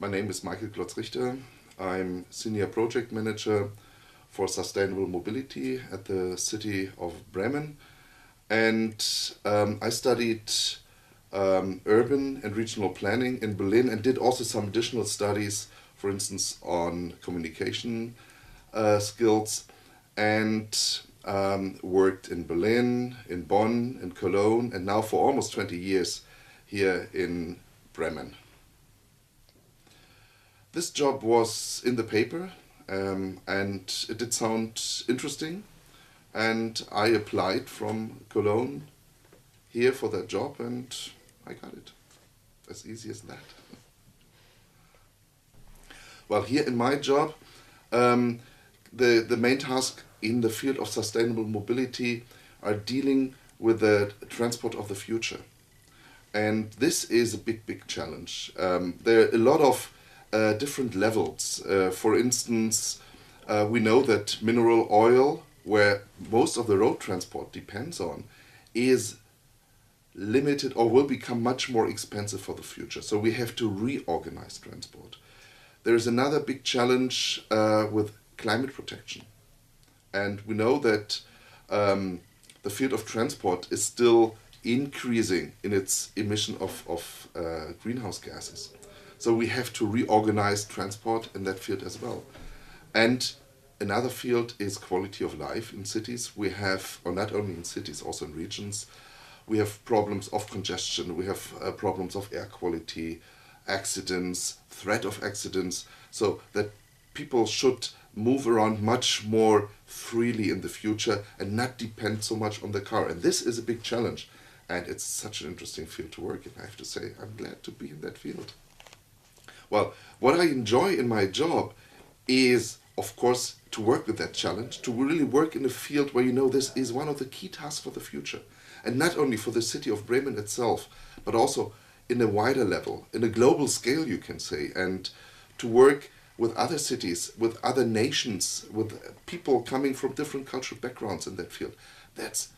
My name is Glotz-Richter. I'm Senior Project Manager for Sustainable Mobility at the city of Bremen. And I studied urban and regional planning in Berlin and did also some additional studies, for instance, on communication skills, and worked in Berlin, in Bonn, in Cologne, and now for almost 20 years here in Bremen. This job was in the paper, and it did sound interesting, and I applied from Cologne here for that job, and I got it. As easy as that. Well, here in my job, the main task in the field of sustainable mobility are dealing with the transport of the future. And this is a big challenge. There are a lot of different levels. For instance, we know that mineral oil, where most of the road transport depends on, is limited or will become much more expensive for the future. So we have to reorganize transport. There is another big challenge with climate protection. And we know that the field of transport is still increasing in its emission of greenhouse gases. So we have to reorganize transport in that field as well. And another field is quality of life in cities. We have, or not only in cities, also in regions, we have problems of congestion, we have problems of air quality, accidents, threat of accidents, so that people should move around much more freely in the future and not depend so much on the car. And this is a big challenge. And it's such an interesting field to work in, I have to say. I'm glad to be in that field. Well, what I enjoy in my job is, of course, to work with that challenge, to really work in a field where you know this is one of the key tasks for the future. And not only for the city of Bremen itself, but also in a wider level, in a global scale, you can say, and to work with other cities, with other nations, with people coming from different cultural backgrounds in that field. It's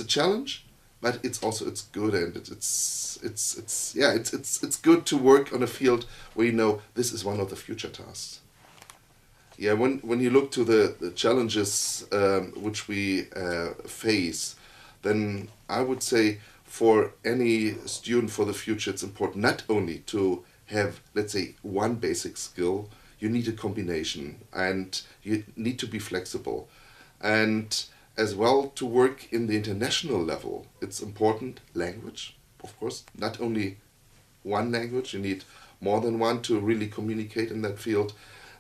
a challenge, but it's good, and it's good to work on a field where you know this is one of the future tasks. Yeah, when you look to the challenges which we face, then I would say for any student for the future, it's important not only to have, let's say, one basic skill. You need a combination, and you need to be flexible. And as well, to work in the international level, it's important language, of course, not only one language, you need more than one to really communicate in that field,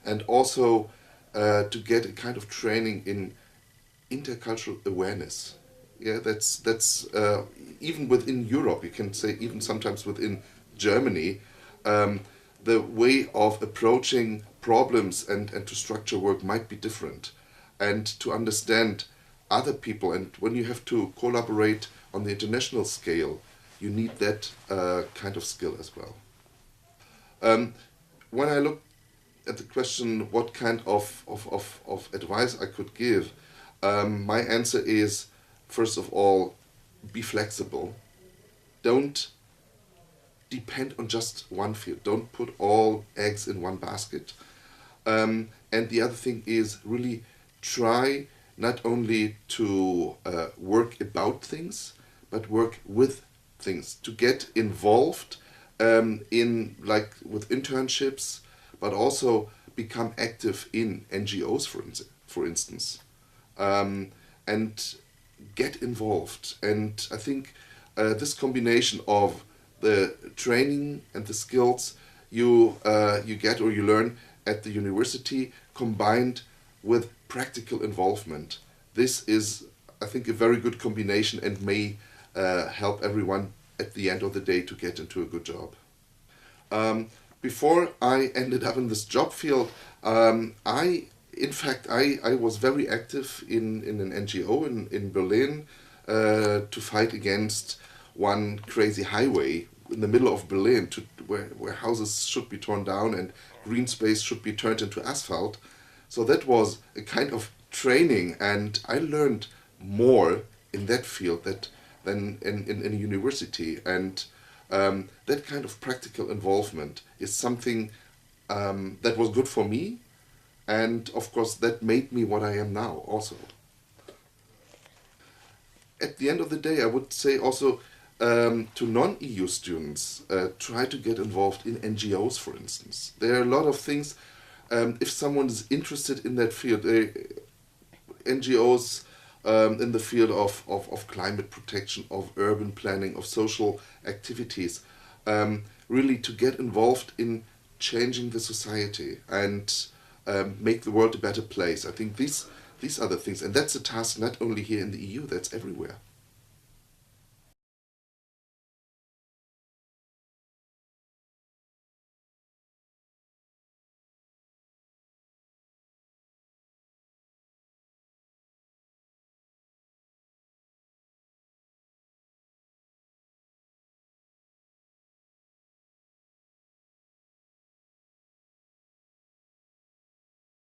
and also to get a kind of training in intercultural awareness. Yeah, that's even within Europe, you can say even sometimes within Germany, the way of approaching problems and to structure work might be different, and to understand other people, and when you have to collaborate on the international scale, you need that kind of skill as well. When I look at the question what kind of advice I could give, my answer is, first of all, be flexible. Don't depend on just one field. Don't put all eggs in one basket. And the other thing is really try not only to work about things, but work with things, to get involved with internships, but also become active in NGOs, for instance, and get involved. And I think this combination of the training and the skills you get or you learn at the university combined with practical involvement, this is, I think, a very good combination and may help everyone at the end of the day to get into a good job. Before I ended up in this job field, I was very active in an NGO in Berlin to fight against one crazy highway in the middle of Berlin where houses should be torn down and green space should be turned into asphalt. So that was a kind of training, and I learned more in that field than in a university. And That kind of practical involvement is something that was good for me, and of course that made me what I am now also. At the end of the day, I would say also to non-EU students, try to get involved in NGOs, for instance. There are a lot of things, if someone is interested in that field, NGOs in the field of climate protection, of urban planning, of social activities, really to get involved in changing the society and make the world a better place. I think these are the things, and that's a task not only here in the EU, that's everywhere.